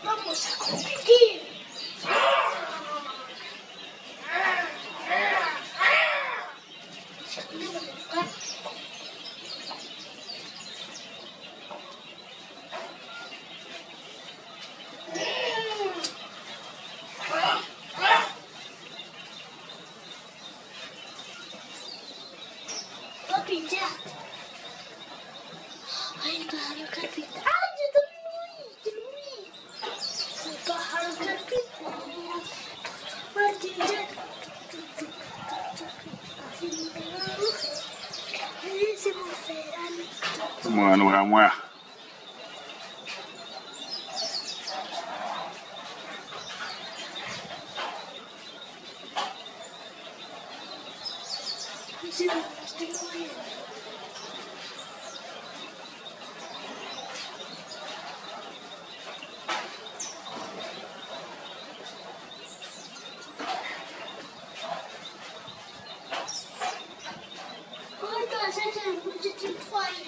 Vamos a competir. Papi, ya. Ay, claro, capita. Ay, yo también lo vi. El pájaro carpintero. Martín, ya. Así me me decimos verano. Bueno, muea. Sí, me estoy moviendo. Ay, no, ese es el mucho tiempo ahí.